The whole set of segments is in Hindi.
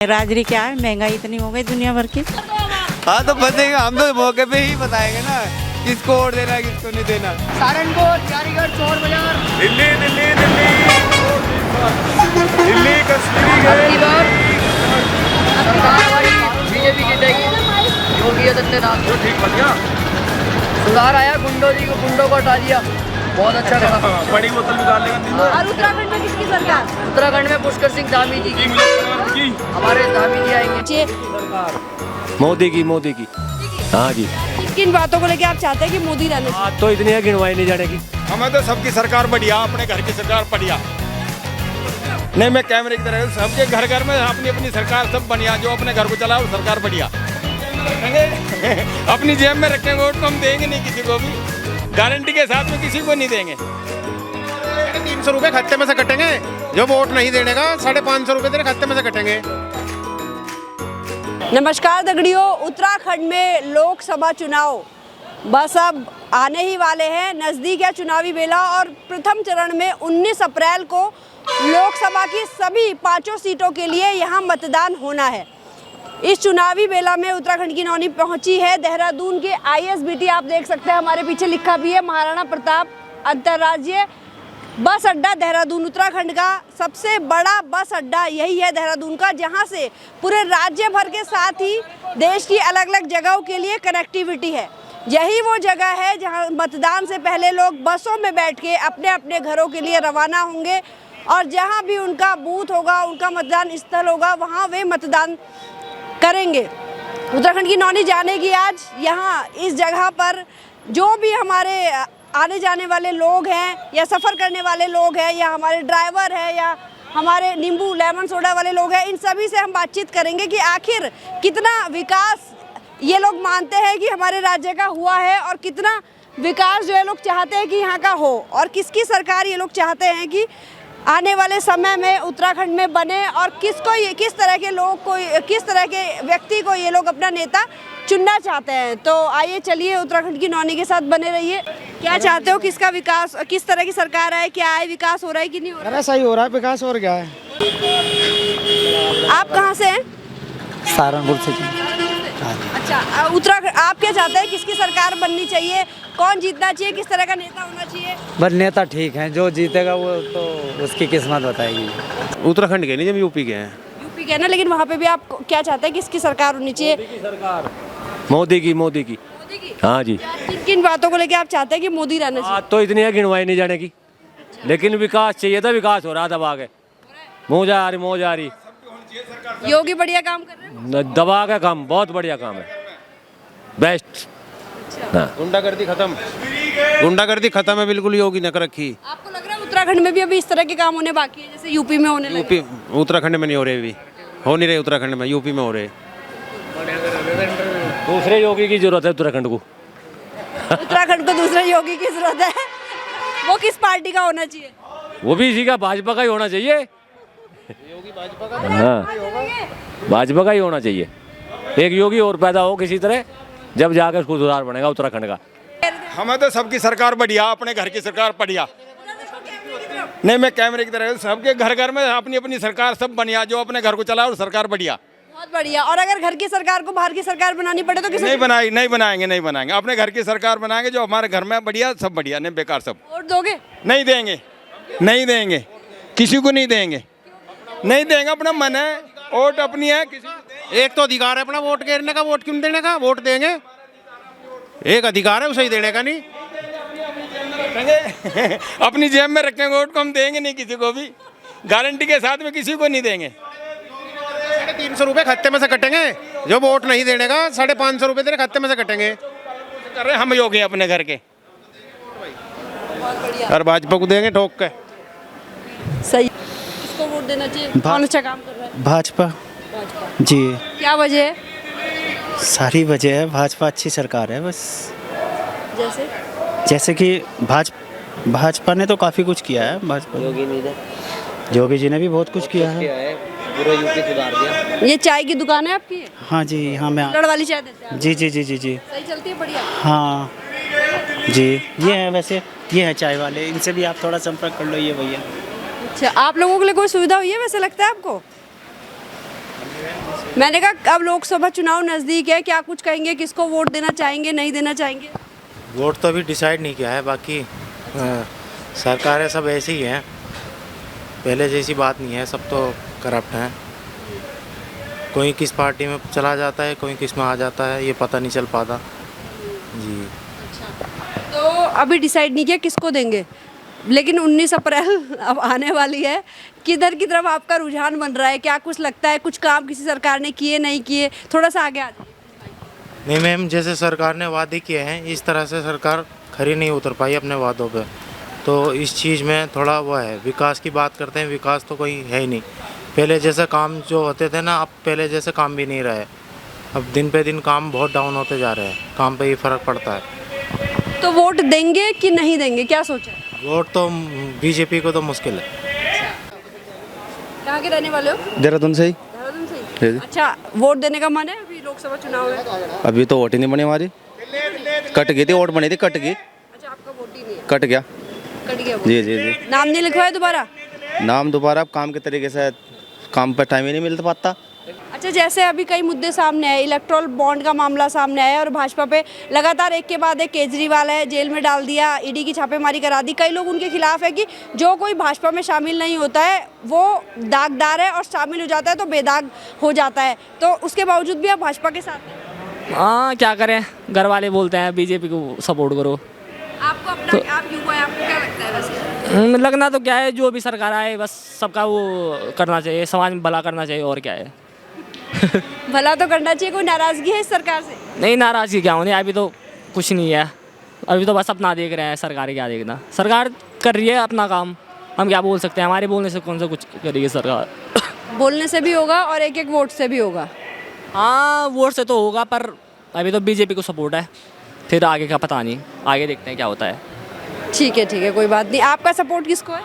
राजरी क्या है, महंगाई इतनी हो गई दुनिया भर की। हाँ तो बताएंगे, हम तो मौके पे ही बताएंगे ना किसको वोट देना है किसको नहीं देना। सहारनपुर, चारीगढ़, चोर बाजार, दिल्ली दिल्ली दिल्ली दिल्ली कश्मीरी बीजेपी जीतेगी। योगी आदित्यनाथ ठीक बढ़िया। सुधार आया, गुंडों को हटा दिया, बहुत अच्छा लगा। बड़ी बोतल निकाल लेगा। और उत्तराखंड में किसकी सरकार? उत्तराखंड में पुष्कर सिंह धामी जी की, हमारे धामी जी आएंगे। मोदी की हाँ जी। किन बातों को लेके आप चाहते हैं कि मोदी रहने? बात तो इतनी है गिनवाई नहीं जाने की। हमें तो सबकी सरकार बढ़िया, अपने घर की सरकार बढ़िया। नहीं, मैं कैमरे की तरह सबके घर घर में अपनी अपनी सरकार सब बढ़िया, जो अपने घर को चलाओ सरकार बढ़िया। अपनी जेब में रखेंगे वोट तो हम देंगे नहीं किसी को भी, गारंटी के साथ में किसी को नहीं देंगे। 300 रुपए खाते में से कटेंगे, जो वोट नहीं देने का 550 रुपए तेरे खाते में से कटेंगे। नमस्कार दगड़ियों, उत्तराखंड में लोकसभा चुनाव बस अब आने ही वाले हैं, नज़दीक है चुनावी बेला। और प्रथम चरण में 19 अप्रैल को लोकसभा की सभी 5 सीटों के लिए यहाँ मतदान होना है। इस चुनावी बेला में उत्तराखंड की नौनी पहुंची है देहरादून के ISBT। आप देख सकते हैं हमारे पीछे लिखा भी है महाराणा प्रताप अंतर्राज्यीय बस अड्डा देहरादून। उत्तराखंड का सबसे बड़ा बस अड्डा यही है देहरादून का, जहां से पूरे राज्य भर के साथ ही देश की अलग अलग जगहों के लिए कनेक्टिविटी है। यही वो जगह है जहां मतदान से पहले लोग बसों में बैठ के अपने अपने घरों के लिए रवाना होंगे और जहां भी उनका बूथ होगा, उनका मतदान स्थल होगा, वहां वे मतदान करेंगे। उत्तराखंड की नौनी जानेगी आज यहाँ इस जगह पर जो भी हमारे आने जाने वाले लोग हैं या सफ़र करने वाले लोग हैं या हमारे ड्राइवर हैं या हमारे नींबू लेमन सोडा वाले लोग हैं, इन सभी से हम बातचीत करेंगे कि आखिर कितना विकास ये लोग मानते हैं कि हमारे राज्य का हुआ है और कितना विकास जो ये लोग चाहते हैं कि यहाँ का हो, और किसकी सरकार ये लोग चाहते हैं कि आने वाले समय में उत्तराखंड में बने, और किस तरह के लोग को, किस तरह के व्यक्ति को ये लोग अपना नेता चुनना चाहते हैं। तो आइए चलिए उत्तराखंड की नौनी के साथ बने रहिए। क्या चाहते हो, किसका विकास, किस तरह की सरकार आए, क्या है, विकास हो रहा है कि नहीं हो रहा है? सही हो रहा है विकास, और क्या है। आप कहाँ से हैं? सहारनपुर से। अच्छा, उत्तराखंड आप क्या चाहते हैं, किसकी सरकार बननी चाहिए, कौन जीतना चाहिए, किस तरह का नेता होना चाहिए? बस नेता ठीक है, जो जीतेगा वो तो उसकी किस्मत बताएगी। उत्तराखंड के नहीं, जब यूपी के हैं। यूपी के ना, लेकिन वहाँ पे भी आप क्या चाहते हैं, किसकी सरकार होनी चाहिए? मोदी की हाँ जी। किन किन बातों को लेके आप चाहते हैं कि मोदी रहना चाहिए? बात तो इतनी है गिनवाई नहीं जाने की, लेकिन विकास चाहिए था, विकास हो रहा दबा के। मौज आ रही योगी बढ़िया काम कर रहे हैं। दबा का काम बहुत बढ़िया काम है, बेस्ट। गुंडागर्दी खत्म है बिल्कुल, योगी ने कर रखी। आपको लग रहा है उत्तराखंड में भी अभी इस तरह के काम होने बाकी है जैसे यूपी में होने लगे? यूपी उत्तराखंड में नहीं हो रहे, अभी हो नहीं रहे उत्तराखंड में, यूपी में हो रहे। दूसरे योगी की जरूरत है उत्तराखंड को। उत्तराखंड को दूसरे योगी की जरूरत है। वो किस पार्टी का होना चाहिए? वो भी इसी का, भाजपा का ही होना चाहिए। योगी भाजपा का, हाँ, भाजपा का ही होना चाहिए। एक योगी और पैदा हो किसी तरह, जब जाकर उसको सुधार बनेगा उत्तराखंड का। हमें तो सबकी सरकार बढ़िया, अपने घर की सरकार बढ़िया। नहीं, मैं कैमरे की तरह सबके घर घर में अपनी अपनी सरकार सब बढ़िया, जो अपने घर को चलाओ सरकार बढ़िया। बहुत बढ़िया। और अगर घर की सरकार को बाहर की सरकार बनानी पड़े तो किसे? नहीं बनाएंगे, अपने घर की सरकार बनाएंगे, जो हमारे घर में बढ़िया, सब बढ़िया, नहीं बेकार सब। वोट दोगे? नहीं देंगे, किसी को नहीं देंगे, अपना मन है, वोट अपनी है। एक तो अधिकार है अपना वोट गिरने का, वोट क्यों देने का, वोट देंगे, एक अधिकार है उसे ही देने का। नहीं अपनी जेब में रखेंगे वोट को हम देंगे नहीं किसी को भी, गारंटी के साथ में किसी को नहीं देंगे। 300 रुपए खाते में से कटेंगे, जो वोट नहीं देने का 550 रुपए तेरे खाते में से कटेंगे। कर रहे हम योगी अपने घर के, और भाजपा को देंगे ठोक के। सही। किसको वोट देना चाहिए, कौन अच्छा काम कर रहा है? भाजपा जी। क्या वजह है? सारी वजह है, भाजपा अच्छी सरकार है बस। जैसे कि भाजपा ने तो काफ़ी कुछ किया है। भाजपा योगी जी ने भी बहुत कुछ किया है, पूरा यूपी सुधार दिया। ये चाय की दुकान है आपकी? हाँ जी, यहाँ मैं लड़ वाली चाय देते हैं? जी। सही चलती है, बढ़िया। हाँ जी, ये है, वैसे ये है चाय वाले, इनसे भी आप थोड़ा संपर्क कर लो, ये भैया। अच्छा, आप लोगों के लिए कोई सुविधा हुई है वैसे लगता है आपको? मैंने कहा अब लोकसभा चुनाव नज़दीक है, क्या कुछ कहेंगे, किसको वोट देना चाहेंगे, नहीं देना चाहेंगे? वोट तो अभी डिसाइड नहीं किया है, बाकी सरकारें सब ऐसी ही हैं, पहले जैसी बात नहीं है, सब तो करप्ट हैं। कोई किस पार्टी में चला जाता है, कोई किस में आ जाता है, ये पता नहीं चल पाता जी। तो अभी डिसाइड नहीं किया किसको देंगे, लेकिन 19 अप्रैल अब आने वाली है, किधर की तरफ आपका रुझान बन रहा है? क्या कुछ लगता है कुछ काम किसी सरकार ने किए नहीं किए? थोड़ा सा आगे आ जाइए। नहीं मैम, जैसे सरकार ने वादे किए हैं इस तरह से सरकार खरी नहीं उतर पाई अपने वादों पे, तो इस चीज़ में थोड़ा वो है। विकास की बात करते हैं, विकास तो कोई है ही नहीं। पहले जैसे काम जो होते थे ना, अब पहले जैसे काम भी नहीं रहे। अब दिन पे दिन काम बहुत डाउन होते जा रहे हैं, काम पे ही फ़र्क पड़ता है। तो वोट देंगे कि नहीं देंगे, क्या सोचा है? वोट तो बीजेपी को तो मुश्किल है। कहाँ के रहने वाले हो? देहरादून से ही। देहरादून से ही? अच्छा, वोट देने का मन है? अभी लोकसभा चुनाव है। अभी तो वोट ही नहीं बनी हमारी, कट गई थी, वोट बनी थी, कट गई। अच्छा, आपका वोट ही नहीं है? कट गया। कट गया? जी जी जी। नाम नहीं लिखवाया दोबारा? नाम दोबारा, अब काम के तरीके से काम पर टाइम ही नहीं मिलता पाता। अच्छा, जैसे अभी कई मुद्दे सामने आए, इलेक्ट्रोल बॉन्ड का मामला सामने आया और भाजपा पे लगातार एक के बाद एक, केजरीवाल है जेल में डाल दिया, ईडी की छापेमारी करा दी। कई लोग उनके खिलाफ है कि जो कोई भाजपा में शामिल नहीं होता है वो दागदार है और शामिल हो जाता है तो बेदाग हो जाता है, तो उसके बावजूद भी आप भाजपा के साथ हैं? हाँ, क्या करें, घर वाले बोलते हैं बीजेपी को सपोर्ट करो। आपको अपना तो, आप युवा है, आपको क्या लगता है वैसे? लगना तो क्या है, जो भी सरकार आए बस सबका वो करना चाहिए, समाज में भला करना चाहिए, और क्या है। भला तो करना चाहिए। कोई नाराजगी है इस सरकार से? नहीं, नाराजगी क्या होनी, अभी तो कुछ नहीं है, अभी तो बस अपना देख रहे हैं। सरकार क्या देखना, सरकार कर रही है अपना काम, हम क्या बोल सकते हैं, हमारे बोलने से कौन सा कुछ करेगी सरकार। बोलने से भी होगा और एक एक वोट से भी होगा। हाँ, वोट से तो होगा, पर अभी तो बीजेपी को सपोर्ट है, फिर आगे का पता नहीं, आगे देखते हैं क्या होता है। ठीक है, कोई बात नहीं। आपका सपोर्ट किसको है?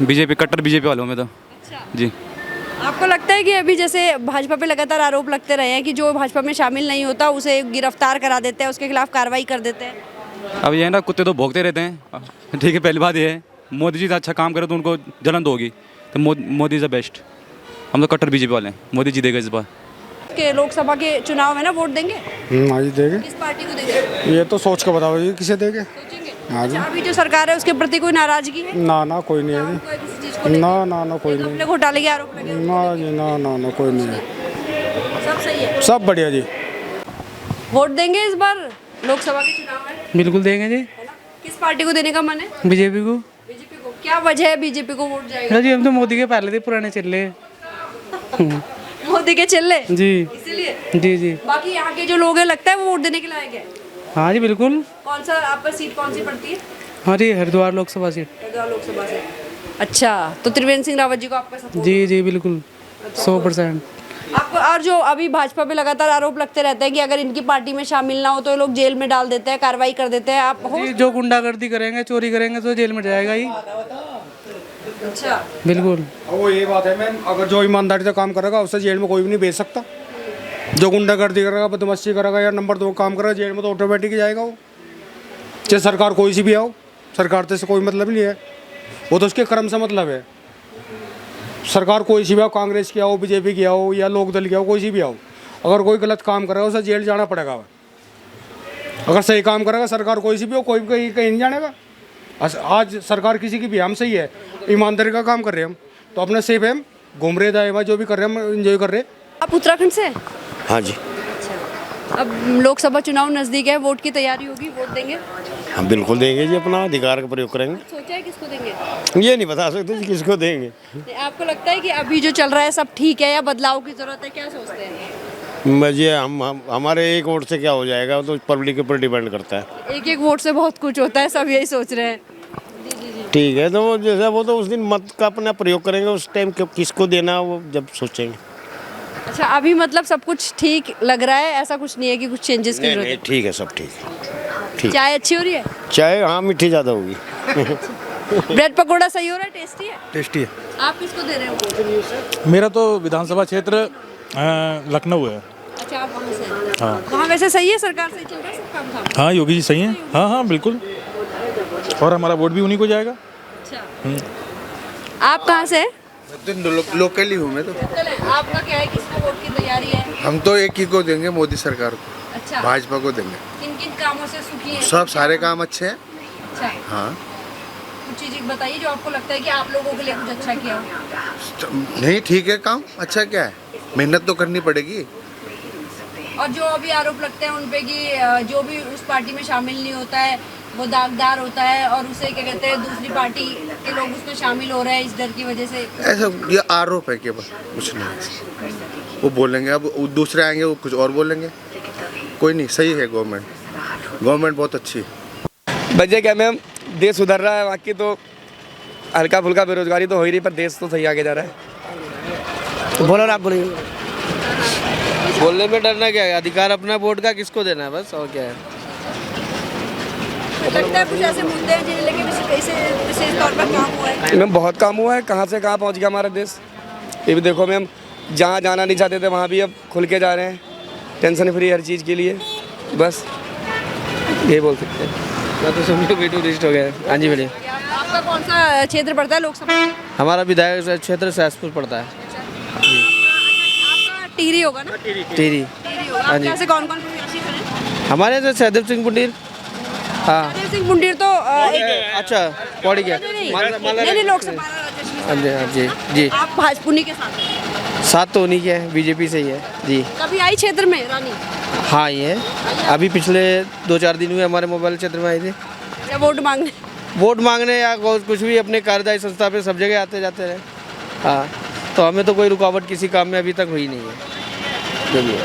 बीजेपी, कट्टर बीजेपी वालों में तो। अच्छा जी। आपको लगता है कि अभी जैसे भाजपा पे लगातार आरोप लगते रहे हैं कि जो भाजपा में शामिल नहीं होता उसे गिरफ्तार करा देते हैं, उसके खिलाफ कार्रवाई कर देते हैं? अब ये है ना, कुत्ते तो भौंकते रहते हैं, ठीक है। पहली बात ये है, मोदी जी अच्छा काम करे तो उनको जलन होगी, तो मोदी इज़ द बेस्ट। हम तो कट्टर बीजेपी वाले हैं, मोदी जी देगा इस बार। के लोकसभा के चुनाव में ना वोट देंगे? हाँ जी देंगे। किस पार्टी को देंगे? ये तो सोच कर बताओ जी, किसे देंगे? हाँ जी। अच्छा, अभी जो सरकार है उसके प्रति कोई नाराजगी है? ना कोई नहीं है जी। किसी चीज को लेकर? ना कोई नहीं। अपने घोटाले के आरोप लगे? ना जी, ना कोई नहीं है, सब सही है, सब बढ़िया जी। वोट देंगे इस बार लोकसभा के चुनाव में? बिल्कुल देंगे जी। है ना? किस पार्टी को देने का मन है? बीजेपी को। बीजेपी को? क्या वजह है बीजेपी को वोट जाएगा? जी, हम तो मोदी के पहले थे, पुराने चले। मोदी के चिल्ले जी, इसीलिए? जी। बाकी यहाँ के जो लोग हैं लगता है वो वोट देने के लायक है? हाँ जी, बिल्कुल। कौन सा आप पर सीट कौन सी पड़ती है? हाँ जी, हरिद्वार लोकसभा सीट। हरिद्वार लोकसभा से। अच्छा, तो त्रिवेंद्र सिंह रावत जी को आपका सपोर्ट? जी, बिल्कुल 100%। आपको, और जो अभी भाजपा पे लगातार आरोप लगते रहते हैं कि अगर इनकी पार्टी में शामिल ना हो तो ये लोग जेल में डाल देते हैं, कार्रवाई कर देते हैं, आप हो? जी, जो गुंडागर्दी करेंगे, चोरी करेंगे तो जेल में जाएगा ही। अच्छा, बिल्कुल। वो ये बात है मैम, अगर जो ईमानदारी से काम करेगा उसे जेल में कोई भी नहीं भेज सकता। जो गुंडागर्दी करेगा, बदमाशी करेगा या नंबर 2 काम करेगा, जेल में तो ऑटोमेटिक ही जाएगा वो। चाहे सरकार कोई सी भी आओ, सरकार से कोई मतलब नहीं है, वो तो उसके कर्म से मतलब है। सरकार कोई सी भी आओ, कांग्रेस की आओ, बीजेपी की आओ या लोकदल की आओ, कोई सी भी आओ, अगर कोई गलत काम करेगा उसे जेल जाना पड़ेगा। अगर सही काम करेगा, सरकार कोई सी भी हो, कोई भी कहीं नहीं जानेगा। आज सरकार किसी की भी हम सही है, ईमानदारी का काम कर रहे हैं हम, तो अपना सेफ है, हम घूम रहे दाएं जो भी कर रहे हैं हम एंजॉय कर रहे हैं। आप उत्तराखंड से? हाँ जी। अब लोकसभा चुनाव नजदीक है, वोट की तैयारी होगी, वोट देंगे? हम बिल्कुल देंगे जी, अपना अधिकार का प्रयोग करेंगे। सोचा है किसको देंगे? ये नहीं बता सकते जी किसको देंगे। आपको लगता है कि अभी जो चल रहा है सब ठीक है या बदलाव की जरूरत है, क्या सोचते हैं? मुझे हमारे एक वोट से क्या हो जाएगा, तो पब्लिक के ऊपर डिपेंड करता है। एक वोट से बहुत कुछ होता है, सब यही सोच रहे हैं। ठीक है, तो जैसा वो तो उस दिन मत का अपना प्रयोग करेंगे, उस टाइम किसको देना वो जब सोचेंगे। अच्छा, अभी मतलब सब कुछ ठीक लग रहा है, ऐसा कुछ नहीं है कि कुछ चेंजेस की जरूरत है? ठीक है, सब ठीक है। ठीक। चाय अच्छी हो रही है? चाय हाँ, मीठी ज़्यादा होगी। ब्रेड पकौड़ा सही हो रहा है, टेस्टी है? टेस्टी है। आप किसको दे रहे हो? मेरा तो विधानसभा क्षेत्र लखनऊ है। अच्छा, आप वहाँ से हैं? हाँ। वहाँ वैसे सही है, सरकार सही चल रहा है, सब काम धाम? हाँ, योगी जी सही हैं। हाँ बिल्कुल, और हमारा वोट भी उन्हीं को जाएगा। अच्छा, आप कहाँ से हैं? तो लोकल ही हूँ मैं तो। आपका क्या है, किसको वोट की तैयारी है? हम तो एक ही को देंगे, मोदी सरकार को, अच्छा, भाजपा को देंगे। किन किन कामों से सुखी है? सब सारे काम अच्छे हैं। अच्छा, हाँ, कुछ चीज़ बताइए जो आपको लगता है कि आप लोगों के लिए कुछ अच्छा किया हो। नहीं ठीक है काम, अच्छा क्या है, मेहनत तो करनी पड़ेगी। और जो अभी आरोप लगते हैं उन पे कि जो भी उस पार्टी में शामिल नहीं होता है वो दागदार होता है और उसे क्या कहते हैं दूसरी पार्टी के लोग उसमें शामिल हो रहे हैं इस डर की वजह से। ऐसा ये आरोप है केवल, कुछ नहीं। वो बोलेंगे, अब दूसरे आएंगे वो कुछ और बोलेंगे। कोई नहीं, सही है गवर्नमेंट बहुत अच्छी है। वजह क्या मैम, देश सुधर रहा है, बाकी तो हल्का फुल्का बेरोजगारी तो हो ही रही, पर देश तो सही आगे जा रहा है। तो बोलो ना, आप बोलिए। बोलने में डरना क्या है, अधिकार अपना वोट का किसको देना है, बस और क्या है। लगता है कुछ ऐसे मुद्दे हैं जिन्हें लेके विशेष तौर पर काम हुआ है। मैम बहुत काम हुआ है, कहाँ से कहाँ पहुँच गया हमारा देश। ये भी देखो मैम, जहाँ जाना नहीं चाहते थे वहाँ भी अब खुल के जा रहे हैं, टेंशन फ्री हर चीज़ के लिए। बस ये बोल सकते हैं। मैं तो समझो बेटू रिस्ट हो गया। हाँ जी बोलिए। आपका कौन सा क्षेत्र पड़ता है लोकसभा? हमारा विधायक क्षेत्र सहसपुर पड़ता है। आपका टिहरी होगा ना? टिहरी होगा। हाँ आप जी। यहाँ से कौन कौन प्रत्याशी खड़े हैं? हमारे से सहदेव सिंह पुंडीर। हाँ सहदेव सिंह पुंडीर तो अच्छा, पौड़ी क्या? नहीं लोकसभा हाँ जी, हाँ जी जी। आप भाजपा के साथ? साथ तो उन्हीं के हैं, बीजेपी से ही है जी। कभी आई क्षेत्र में रानी? हाँ ये अभी पिछले 2-4 दिन हुए हमारे मोबाइल क्षेत्र में आए थे। या वोट मांगने या कुछ भी अपने कार्यदायी संस्था पे सब जगह आते जाते रहे। हाँ, तो हमें तो कोई रुकावट किसी काम में अभी तक हुई नहीं है। जो भी है।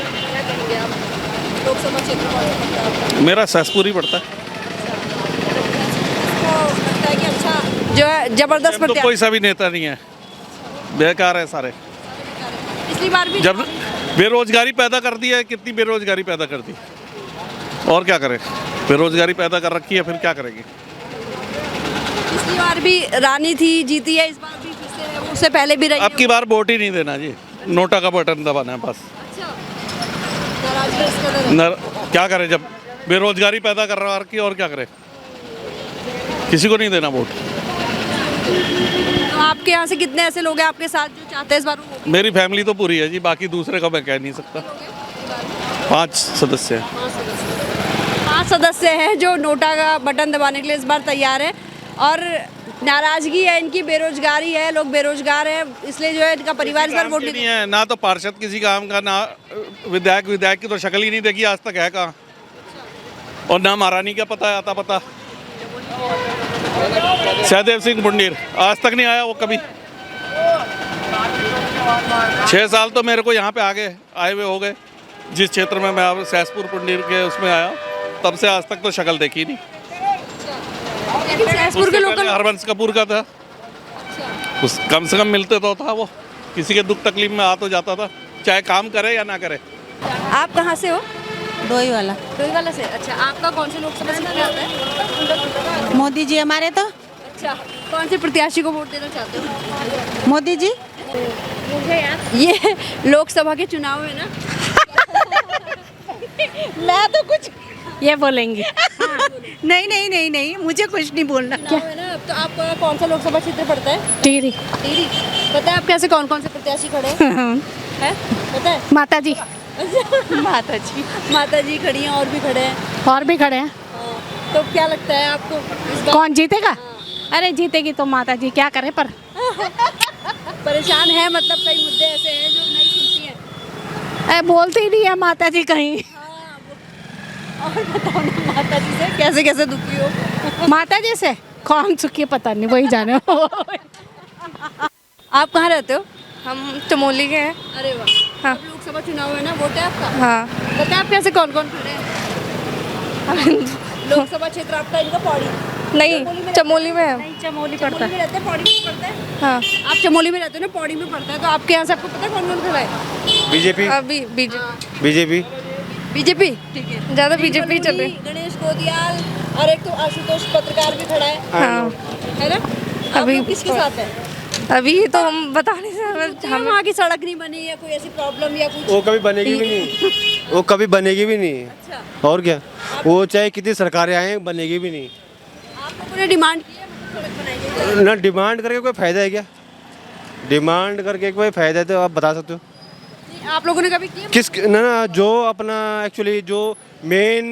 लोकसभा क्षेत्र मेरा सहसपुर ही पड़ता है। लगता है कि अच्छा जो है जबरदस्त तो कोई सा भी नेता नहीं है, बेकार है सारे। पिछली बार भी जब बेरोजगारी पैदा कर दी है, कितनी बेरोजगारी पैदा कर दी, और क्या करें, बेरोजगारी पैदा कर रखी है, फिर क्या करेंगे। पिछली बार भी रानी थी, जीती है, इस बार भी फिर से है, उससे पहले भी रही है। अब की बार वोट ही नहीं देना जी, नोटा का बटन दबाना है बस। नाराजगी इस कदर है। क्या करें, जब बेरोजगारी पैदा कर रहा है और क्या करें, किसी को नहीं देना वोट। तो आपके यहाँ से कितने ऐसे लोग हैं आपके साथ जो चाहते हैं इस बार वो? मेरी फैमिली तो पूरी है जी, बाकी दूसरे का मैं कह नहीं सकता। 5 सदस्य हैं। 5 सदस्य हैं जो नोटा का बटन दबाने के लिए इस बार तैयार है। और नाराजगी है इनकी, बेरोजगारी है, लोग बेरोजगार हैं, इसलिए जो है इनका परिवार इस बार वोट नहीं है। ना तो पार्षद किसी काम का, ना विधायक की तो शक्ल ही नहीं देखी आज तक है कहाँ, और ना महारानी का पता है, आता पता। सहदेव सिंह पुंडीर आज तक नहीं आया वो कभी। 6 साल तो मेरे को यहाँ पे आए हुए हो गए, जिस क्षेत्र में मैं सहसपुर पुंडीर के उसमें आया, तब से आज तक तो शक्ल देखी नहीं। सहसपुर के लोग हरबंस कपूर का था, उस कम से कम मिलते तो था, वो किसी के दुख तकलीफ में आ तो जाता था, चाहे काम करे या ना करे। आप कहाँ से हो? डोई वाला। डोई वाला से। अच्छा, आपका कौन से लोकसभा क्षेत्र आता है? मोदी जी हमारे तो। अच्छा, कौन से प्रत्याशी को वोट देना चाहते हो? मोदी जी। ये लोकसभा के चुनाव है ना? मैं तो कुछ ये बोलेंगी। नहीं मुझे कुछ नहीं बोलना। क्या है ना? तो आप कौन सा लोकसभा क्षेत्र पड़ता है? टिहरी। टिहरी। पता है आप कैसे कौन कौन से प्रत्याशी खड़े हैं? है? पता है? माता जी। माता जी खड़ी हैं, और भी खड़े हैं। और भी खड़े हैं। तो क्या लगता है आपको इस बार? कौन जीतेगा? अरे जीतेगी तो माता जी, क्या करे पर। परेशान है, मतलब कई मुद्दे ऐसे हैं जो नहीं सुनती हैं। अरे बोलती ही नहीं है माता जी कहीं। और बताओ ना, माता जी से कैसे कैसे दुखी हो? माता जी से कौन सुखी पता नहीं, वही जाने। आप कहाँ रहते हो? हम चमोली के हैं। अरे वाह। हाँ। अब लोकसभा चुनाव है ना, वोट है आपका? हाँ। बताए आप कैसे कौन कौन खड़े हैं? लोकसभा क्षेत्र आपका इनका पौड़ी? नहीं, चमोली में है। नहीं, चमोली पड़ता पड़ता है। में रहते हैं, पौड़ी में पड़ता है? हाँ। आप चमोली में रहते हो ना, पौड़ी में पड़ता है, तो आपके यहाँ से आपको पता है कौन कौन खड़ा है? बीजेपी। अभी बीजेपी। बीजेपी, ठीक है। ज़्यादा बीजेपी चल रही। गणेश गोदियाल और एक तो आशुतोष पत्रकार भी खड़ा है। हाँ। है ना? अभी किसके साथ है? अभी तो हम बता नहीं सकते। हम वहाँ की सड़क नहीं बनी या कोई ऐसी प्रॉब्लम या कुछ? वो कभी बनेगी भी नहीं, वो कभी बनेगी भी नहीं। अच्छा। और क्या, वो चाहे कितनी सरकारें आए बनेगी भी नहीं। आप लोगों ने डिमांड की है सड़क बनाई जाए? ना डिमांड करके कोई फायदा है क्या? डिमांड करके कोई फ़ायदा तो आप बता सकते हो? आप लोगों ने कभी किया? किस ना जो अपना एक्चुअली जो मेन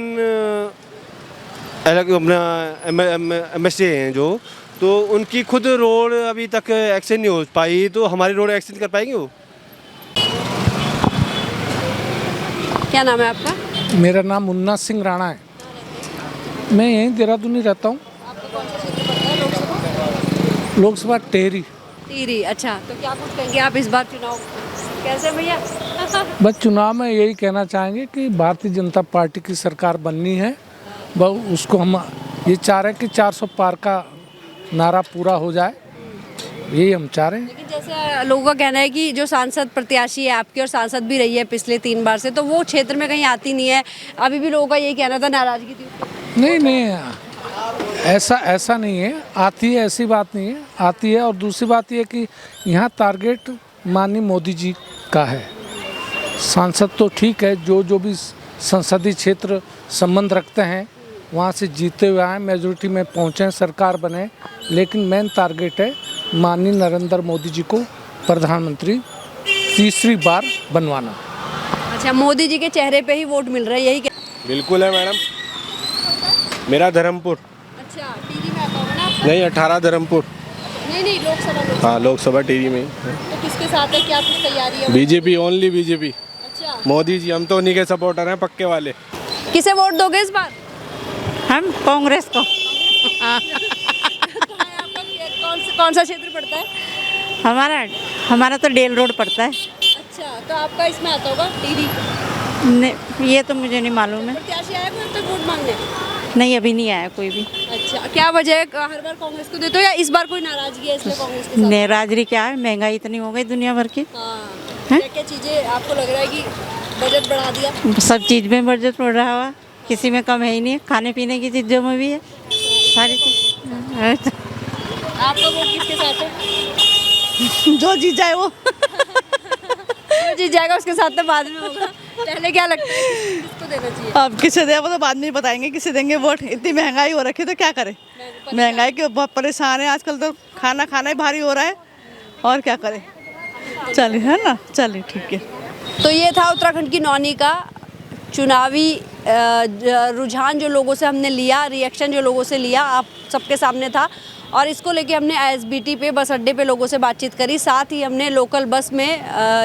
अलग अपना MSA हैं जो, तो उनकी खुद रोड अभी तक एक्सटेंड नहीं हो पाई, तो हमारी रोड एक्सटेंड कर पाएंगे वो? क्या नाम है आपका? मेरा नाम मुन्ना सिंह राणा है। मैं यहीं देहरादून ही रहता हूँ। लोकसभा टेहरी। टीरी, अच्छा। तो क्या कुछ कहेंगे आप इस बार चुनाव कैसे भैया? बस चुनाव में यही कहना चाहेंगे कि भारतीय जनता पार्टी की सरकार बननी है। बस उसको हम ये चाह रहे हैं कि 400 पार का नारा पूरा हो जाए, यही हम चाह रहे हैं। लेकिन जैसे लोगों का कहना है कि जो सांसद प्रत्याशी है आपकी और सांसद भी रही है पिछले 3 बार से, तो वो क्षेत्र में कहीं आती नहीं है। अभी भी लोगों का यही कहना था, नाराजगी थी। नहीं, ऐसा नहीं है। आती है, ऐसी बात नहीं है, आती है। और दूसरी बात ये कि यहाँ टारगेट माननीय मोदी जी का है। सांसद तो ठीक है, जो भी संसदीय क्षेत्र संबंध रखते हैं वहाँ से जीते हुए आए, मेजोरिटी में पहुँचे, सरकार बने, लेकिन मेन टारगेट है माननीय नरेंद्र मोदी जी को प्रधानमंत्री तीसरी बार बनवाना। अच्छा, मोदी जी के चेहरे पे ही वोट मिल रहा है, यही बिल्कुल है मैडम। मेरा धर्मपुर। अच्छा, टीरी में आता होगा ना आपका? नहीं, 18 धर्मपुर। नहीं, लोकसभा। हाँ, लोकसभा टीरी में। तो किसके साथ है, क्या कुछ तैयारी है? BJP, only BJP. अच्छा, मोदी जी, हम तो उन्हीं के सपोर्टर हैं, पक्के वाले। किसे वोट दोगे इस बार? हम कांग्रेस को। कौन सा क्षेत्र पड़ता है? हमारा तो डेल रोड पड़ता है। अच्छा, तो आपका इसमें आता होगा टीरी? नहीं, ये तो मुझे नहीं मालूम है। प्रत्याशी आया कोई अब तक वोट मांगने? नहीं, अभी नहीं आया कोई भी। अच्छा, क्या वजह है, हर बार कांग्रेस को देते हो या इस बार कोई नाराजगी है इसलिए कांग्रेस के साथ? नाराजगी क्या है, महंगाई इतनी हो गई दुनिया भर की। क्या चीजें आपको लग रहा है कि बजट बढ़ा दिया? सब चीज़ में बजट बढ़ रहा हुआ, किसी में कम है ही नहीं। खाने पीने की चीज़ों में भी है, सारी चीज़। आपका वोट किसके साथ है? जो जीत जाए वो। जो जीत जाएगा उसके साथ तो बाद में होगा। पहले क्या लगता है किसको देना चाहिए? अब किसे दे वो तो बाद में ही बताएंगे किसे देंगे वोट। इतनी महंगाई हो रखी है तो क्या करें, महंगाई के बहुत परेशान है आजकल, तो खाना ही भारी हो रहा है, और क्या करें। चलिए, है ना, चलिए ठीक है। तो ये था उत्तराखंड की नौनी का चुनावी रुझान जो लोगों से हमने लिया, रिएक्शन जो लोगों से लिया, आप सबके सामने था। और इसको लेके हमने ISBT पे, बस अड्डे पे लोगों से बातचीत करी, साथ ही हमने लोकल बस में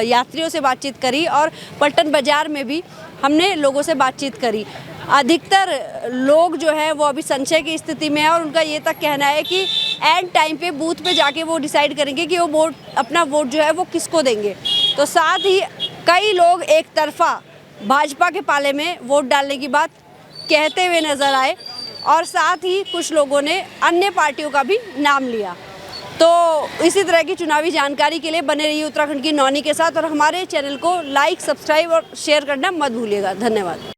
यात्रियों से बातचीत करी, और पलटन बाज़ार में भी हमने लोगों से बातचीत करी। अधिकतर लोग जो है वो अभी संशय की स्थिति में है, और उनका ये तक कहना है कि एंड टाइम पे बूथ पे जाके वो डिसाइड करेंगे कि वो अपना वोट जो है वो किसको देंगे। तो साथ ही कई लोग एक तरफा भाजपा के पाले में वोट डालने की बात कहते हुए नज़र आए, और साथ ही कुछ लोगों ने अन्य पार्टियों का भी नाम लिया। तो इसी तरह की चुनावी जानकारी के लिए बने रहिए उत्तराखंड की नौनी के साथ, और हमारे चैनल को लाइक, सब्सक्राइब और शेयर करना मत भूलिएगा। धन्यवाद।